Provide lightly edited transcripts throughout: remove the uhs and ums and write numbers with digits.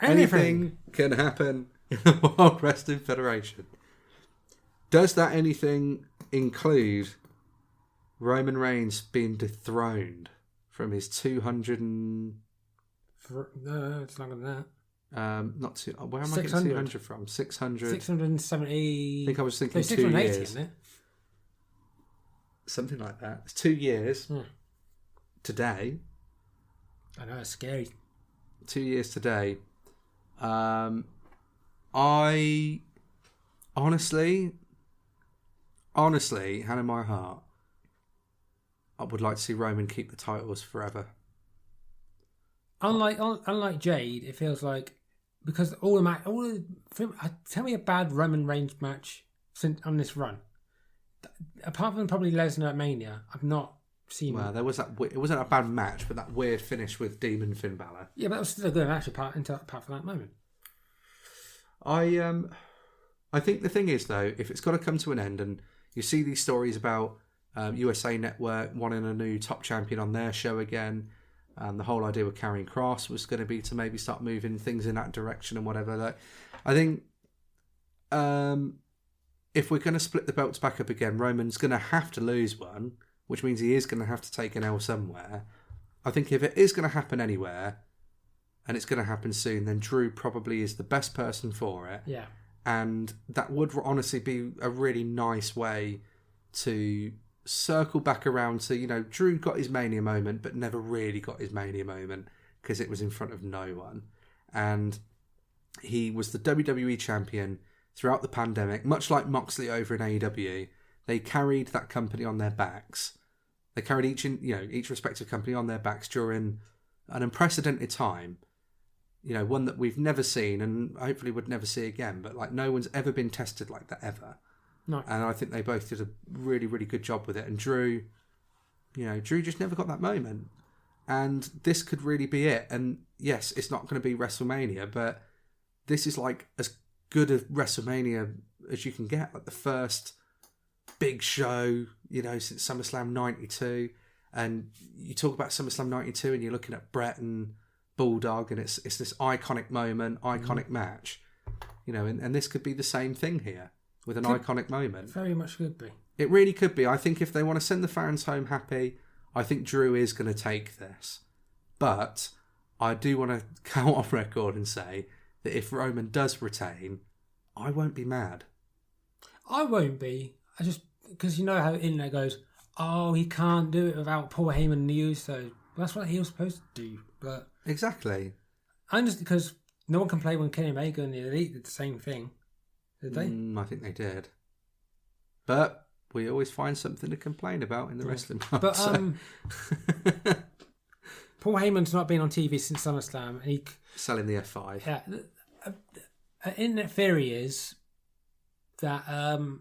Anything can happen in the World Wrestling Federation. Does that anything include Roman Reigns being dethroned from his 200 and... No, it's longer than that. Not two. Where am I getting 200 from? 600. 670. I think I was thinking 2 years. Isn't it? Something like that. It's 2 years today. I know, it's scary. 2 years today. I honestly, hand in my heart, I would like to see Roman keep the titles forever. Unlike Jade, it feels like because tell me a bad Roman Reigns match on this run. Apart from probably Lesnar at Mania, I've not seen. Well, there was that. It wasn't a bad match, but that weird finish with Demon Finn Balor. Yeah, but that was still a good match apart from that moment. I think the thing is though, if it's got to come to an end, and you see these stories about USA Network wanting a new top champion on their show again. The whole idea with Karrion Kross was going to be to maybe start moving things in that direction and whatever. Like, I think if we're going to split the belts back up again, Roman's going to have to lose one, which means he is going to have to take an L somewhere. I think if it is going to happen anywhere, and it's going to happen soon, then Drew probably is the best person for it. Yeah. And that would honestly be a really nice way to circle back around to, Drew got his Mania moment, but never really got his Mania moment because it was in front of no one. And he was the WWE champion throughout the pandemic, much like Moxley over in AEW. They carried that company on their backs. They carried each respective company on their backs during an unprecedented time. One that we've never seen and hopefully would never see again. But like no one's ever been tested like that ever. No. And I think they both did a really, really good job with it. And Drew just never got that moment. And this could really be it. And yes, it's not going to be WrestleMania, but this is like as good a WrestleMania as you can get. Like the first big show, since SummerSlam 92. And you talk about SummerSlam 92 and you're looking at Brett and Bulldog and it's this iconic moment, iconic match. And this could be the same thing here. With an iconic moment. Very much could be. It really could be. I think if they want to send the fans home happy, I think Drew is going to take this. But I do want to go on record and say that if Roman does retain, I won't be mad. I won't be. I just... Because you know how the internet goes, oh, he can't do it without Paul Heyman and the Usos. That's what he was supposed to do. But exactly. I understand because no one can play when Kenny Omega and the Elite did the same thing. Did they? I think they did. But we always find something to complain about in the wrestling world. But Paul Heyman's not been on TV since SummerSlam. And selling the F5. Yeah. Internet theory is that Heyman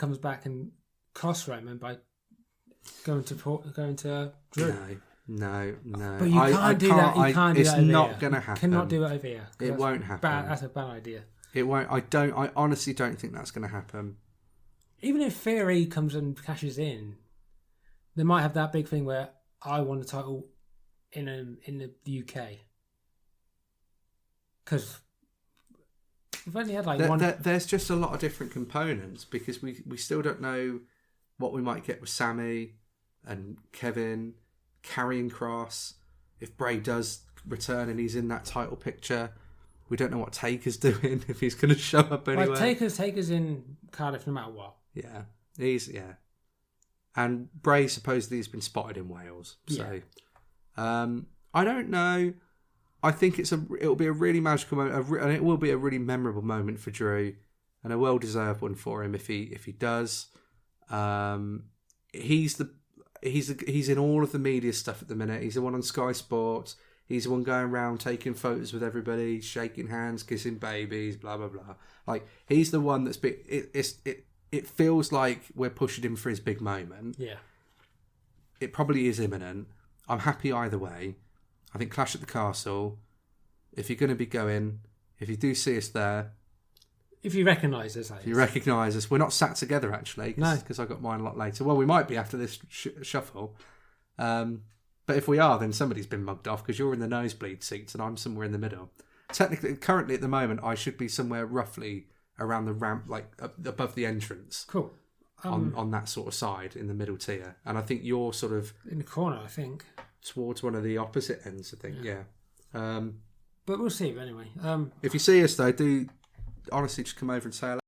comes back and costs Roman by going to Drew. No. But you can't do that. You can't do that over here. It's not going to happen. You cannot do it over here. It won't happen. That's a bad idea. It won't. I honestly don't think that's going to happen. Even if Theory comes and cashes in, they might have that big thing where I won the title in the UK. Because we've only had one. There's just a lot of different components because we still don't know what we might get with Sammy and Kevin, Karrion Kross. If Bray does return and he's in that title picture. We don't know what Taker's doing, if he's going to show up anywhere. Like Taker's in Cardiff no matter what. Yeah. And Bray supposedly has been spotted in Wales. So, I don't know. I think it'll be a really magical moment, and it will be a really memorable moment for Drew, and a well-deserved one for him if he does. He's in all of the media stuff at the minute. He's the one on Sky Sports. He's the one going around taking photos with everybody, shaking hands, kissing babies, blah, blah, blah. Like, he's the one that's been... It feels like we're pushing him for his big moment. Yeah. It probably is imminent. I'm happy either way. I think Clash at the Castle, if you're going to be going, if you do see us there... If you recognise us, If you recognise us. We're not sat together, actually, because I got mine a lot later. Well, we might be after this shuffle. But if we are, then somebody's been mugged off because you're in the nosebleed seats and I'm somewhere in the middle. Technically, currently at the moment, I should be somewhere roughly around the ramp, like above the entrance. Cool. On that sort of side in the middle tier. And I think you're sort of... in the corner, I think. Towards one of the opposite ends, I think, yeah. But we'll see, anyway. If you see us, though, do honestly just come over and say hello.